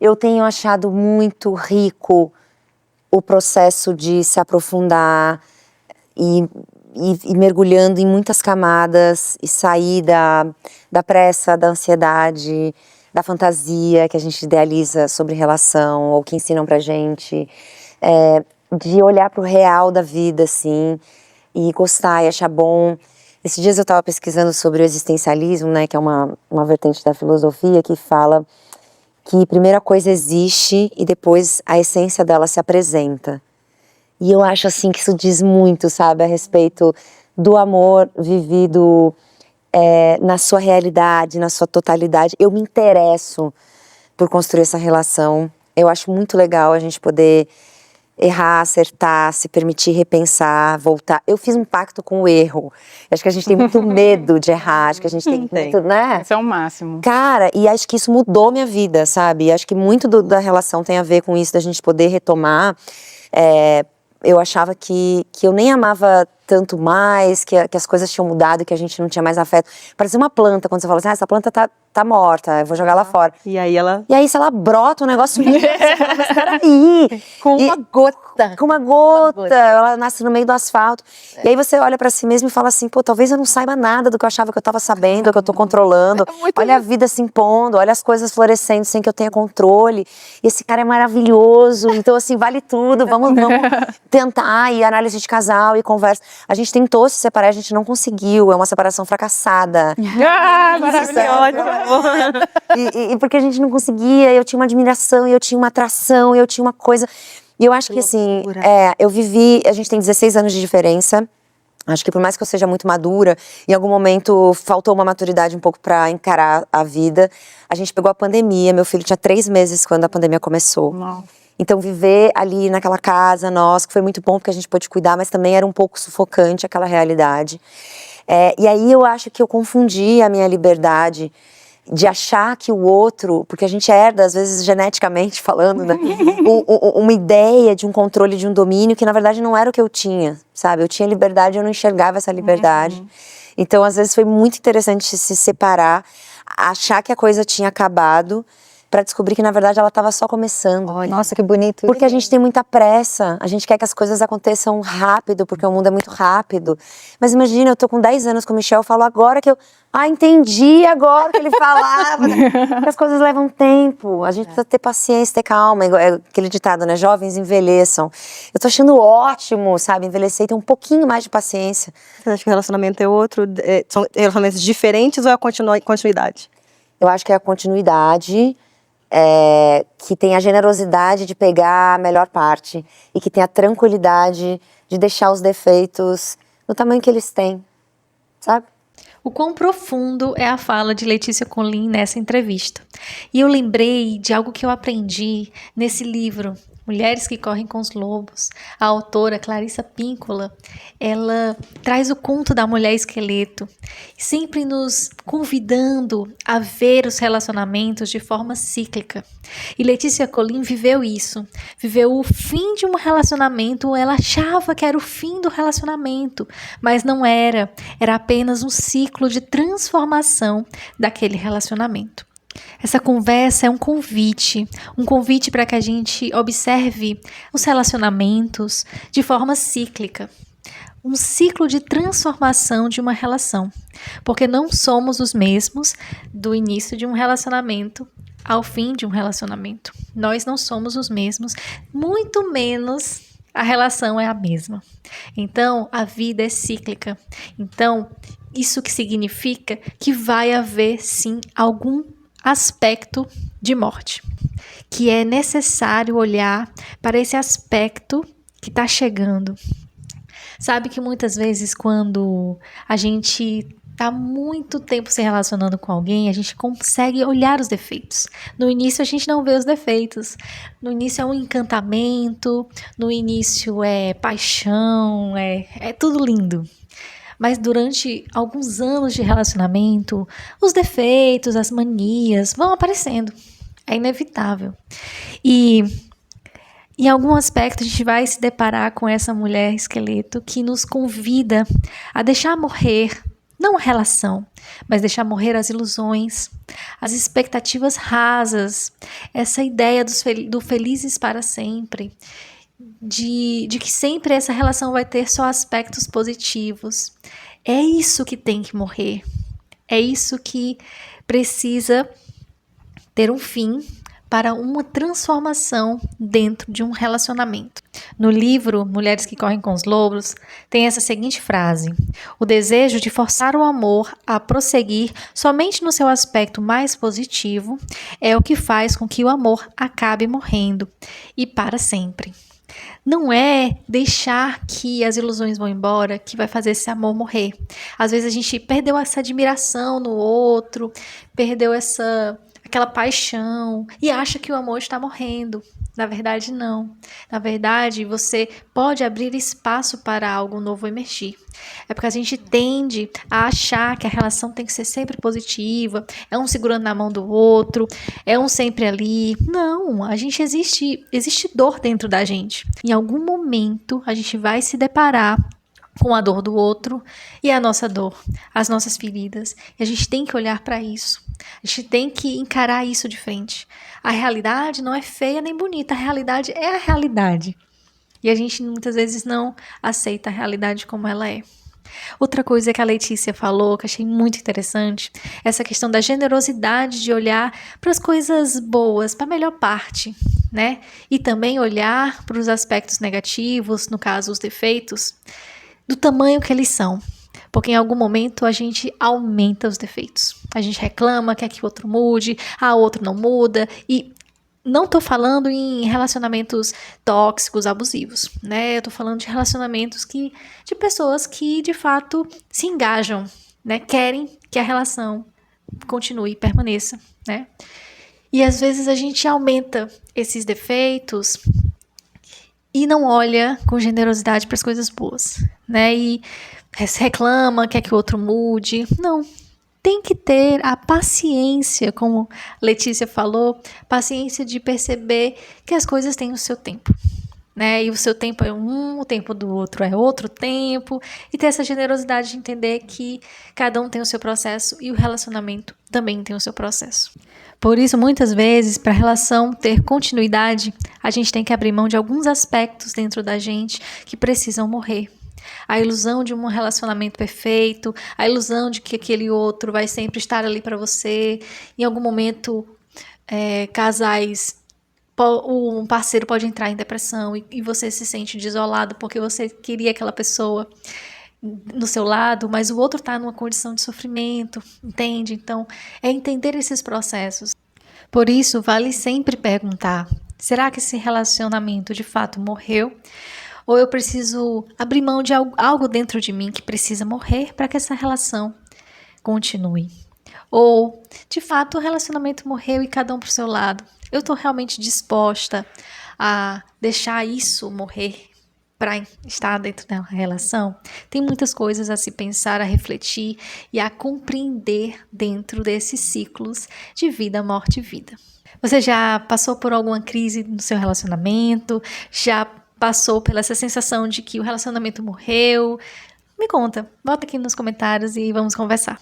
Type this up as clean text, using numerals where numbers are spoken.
eu tenho achado muito rico o processo de se aprofundar e mergulhando em muitas camadas e sair da pressa, da ansiedade, da fantasia que a gente idealiza sobre relação ou que ensinam pra gente, de olhar pro real da vida, assim, e gostar e achar bom. Esses dias eu estava pesquisando sobre o existencialismo, né, que é uma vertente da filosofia que fala que primeiro a coisa existe e depois a essência dela se apresenta. E eu acho assim que isso diz muito, sabe, a respeito do amor vivido na sua realidade, na sua totalidade. Eu me interesso por construir essa relação. Eu acho muito legal a gente poder errar, acertar, se permitir repensar, voltar. Eu fiz um pacto com o erro. Acho que a gente tem muito medo de errar, acho que a gente tem muito, né? Isso é o máximo. Cara, e acho que isso mudou minha vida, sabe? E acho que muito da relação tem a ver com isso, da gente poder retomar. Eu achava que eu nem amava tanto mais, que as coisas tinham mudado, que a gente não tinha mais afeto. Parecia uma planta, quando você fala assim, essa planta tá morta, eu vou jogar ela fora. E aí se ela brota um negócio... Mas peraí! Com uma gota. Com uma gota, ela nasce no meio do asfalto. E aí você olha pra si mesmo e fala assim, pô, talvez eu não saiba nada do que eu achava que eu tava sabendo, que eu tô controlando. Olha a vida se impondo, olha as coisas florescendo sem que eu tenha controle. E esse cara é maravilhoso, então assim, vale tudo, vamos tentar, e análise de casal, e conversa. A gente tentou se separar, a gente não conseguiu, é uma separação fracassada. Maravilhosa! E porque a gente não conseguia, eu tinha uma admiração, eu tinha uma atração, eu tinha uma coisa... E eu acho que assim, eu vivi, a gente tem 16 anos de diferença, acho que por mais que eu seja muito madura, em algum momento faltou uma maturidade um pouco pra encarar a vida. A gente pegou a pandemia, meu filho tinha 3 meses quando a pandemia começou. Nossa. Então viver ali naquela casa, nossa, que foi muito bom porque a gente pôde cuidar, mas também era um pouco sufocante aquela realidade. E aí eu acho que eu confundi a minha liberdade de achar que o outro, porque a gente herda, às vezes geneticamente falando, né, uma ideia de um controle, de um domínio, que na verdade não era o que eu tinha, sabe? Eu tinha liberdade, eu não enxergava essa liberdade. Então, às vezes foi muito interessante se separar, achar que a coisa tinha acabado, pra descobrir que na verdade ela estava só começando. Olha, nossa, que bonito. Porque a gente tem muita pressa, a gente quer que as coisas aconteçam rápido, porque o mundo é muito rápido. Mas imagina, eu tô com 10 anos com o Michel, eu falo agora que eu... entendi agora que ele falava. Que as coisas levam tempo, a gente precisa ter paciência, ter calma. É aquele ditado, né? Jovens envelheçam. Eu tô achando ótimo, sabe? Envelhecer e ter um pouquinho mais de paciência. Você acha que o relacionamento é outro? São relacionamentos diferentes ou é a continuidade? Eu acho que é a continuidade... que tem a generosidade de pegar a melhor parte e que tem a tranquilidade de deixar os defeitos no tamanho que eles têm, sabe? O quão profundo é a fala de Letícia Colin nessa entrevista. E eu lembrei de algo que eu aprendi nesse livro, Mulheres que Correm com os Lobos. A autora Clarissa Pinkola, ela traz o conto da mulher esqueleto, sempre nos convidando a ver os relacionamentos de forma cíclica. E Letícia Colin viveu isso, viveu o fim de um relacionamento, ela achava que era o fim do relacionamento, mas não era, era apenas um ciclo de transformação daquele relacionamento. Essa conversa é um convite para que a gente observe os relacionamentos de forma cíclica. Um ciclo de transformação de uma relação. Porque não somos os mesmos do início de um relacionamento ao fim de um relacionamento. Nós não somos os mesmos, muito menos a relação é a mesma. Então, a vida é cíclica. Então, isso que significa que vai haver, sim, algum aspecto de morte, que é necessário olhar para esse aspecto que está chegando. Sabe que muitas vezes quando a gente está muito tempo se relacionando com alguém, a gente consegue olhar os defeitos. No início a gente não vê os defeitos. No início é um encantamento, no início é paixão, é tudo lindo. Mas durante alguns anos de relacionamento, os defeitos, as manias vão aparecendo. É inevitável. E em algum aspecto a gente vai se deparar com essa mulher esqueleto que nos convida a deixar morrer não a relação, mas deixar morrer as ilusões, as expectativas rasas, essa ideia do felizes para sempre, de que sempre essa relação vai ter só aspectos positivos. É isso que tem que morrer. É isso que precisa ter um fim para uma transformação dentro de um relacionamento. No livro Mulheres que Correm com os Lobos, tem essa seguinte frase: o desejo de forçar o amor a prosseguir somente no seu aspecto mais positivo é o que faz com que o amor acabe morrendo e para sempre. Não é deixar que as ilusões vão embora que vai fazer esse amor morrer. Às vezes a gente perdeu essa admiração no outro, perdeu aquela paixão e acha que o amor está morrendo. Na verdade, não. Na verdade, você pode abrir espaço para algo novo emergir. É porque a gente tende a achar que a relação tem que ser sempre positiva, é um segurando na mão do outro, é um sempre ali. Não, existe dor dentro da gente. Em algum momento, a gente vai se deparar com a dor do outro e a nossa dor, as nossas feridas. E a gente tem que olhar para isso. A gente tem que encarar isso de frente. A realidade não é feia nem bonita, a realidade é a realidade. E a gente muitas vezes não aceita a realidade como ela é. Outra coisa que a Letícia falou, que achei muito interessante, essa questão da generosidade de olhar para as coisas boas, para a melhor parte, né? E também olhar para os aspectos negativos, no caso os defeitos, do tamanho que eles são. Porque em algum momento a gente aumenta os defeitos. A gente reclama, quer que o outro mude, o outro não muda. E não tô falando em relacionamentos tóxicos, abusivos, né? Eu tô falando de relacionamentos de pessoas que de fato se engajam, né? Querem que a relação continue e permaneça, né? E às vezes a gente aumenta esses defeitos e não olha com generosidade para as coisas boas, né? E reclama, quer que o outro mude. Não. Tem que ter a paciência, como Letícia falou, paciência de perceber que as coisas têm o seu tempo, né? E o seu tempo é o tempo do outro é outro tempo, e ter essa generosidade de entender que cada um tem o seu processo e o relacionamento também tem o seu processo. Por isso, muitas vezes, para a relação ter continuidade, a gente tem que abrir mão de alguns aspectos dentro da gente que precisam morrer. A ilusão de um relacionamento perfeito, a ilusão de que aquele outro vai sempre estar ali para você. Em algum momento, casais, um parceiro pode entrar em depressão e você se sente desolado porque você queria aquela pessoa no seu lado, mas o outro está numa condição de sofrimento, entende? Então, é entender esses processos. Por isso, vale sempre perguntar: será que esse relacionamento de fato morreu? Ou eu preciso abrir mão de algo dentro de mim que precisa morrer para que essa relação continue? Ou, de fato, o relacionamento morreu e cada um para o seu lado. Eu estou realmente disposta a deixar isso morrer para estar dentro da relação? Tem muitas coisas a se pensar, a refletir e a compreender dentro desses ciclos de vida, morte e vida. Você já passou por alguma crise no seu relacionamento? Já passou pela essa sensação de que o relacionamento morreu? Me conta, bota aqui nos comentários e vamos conversar.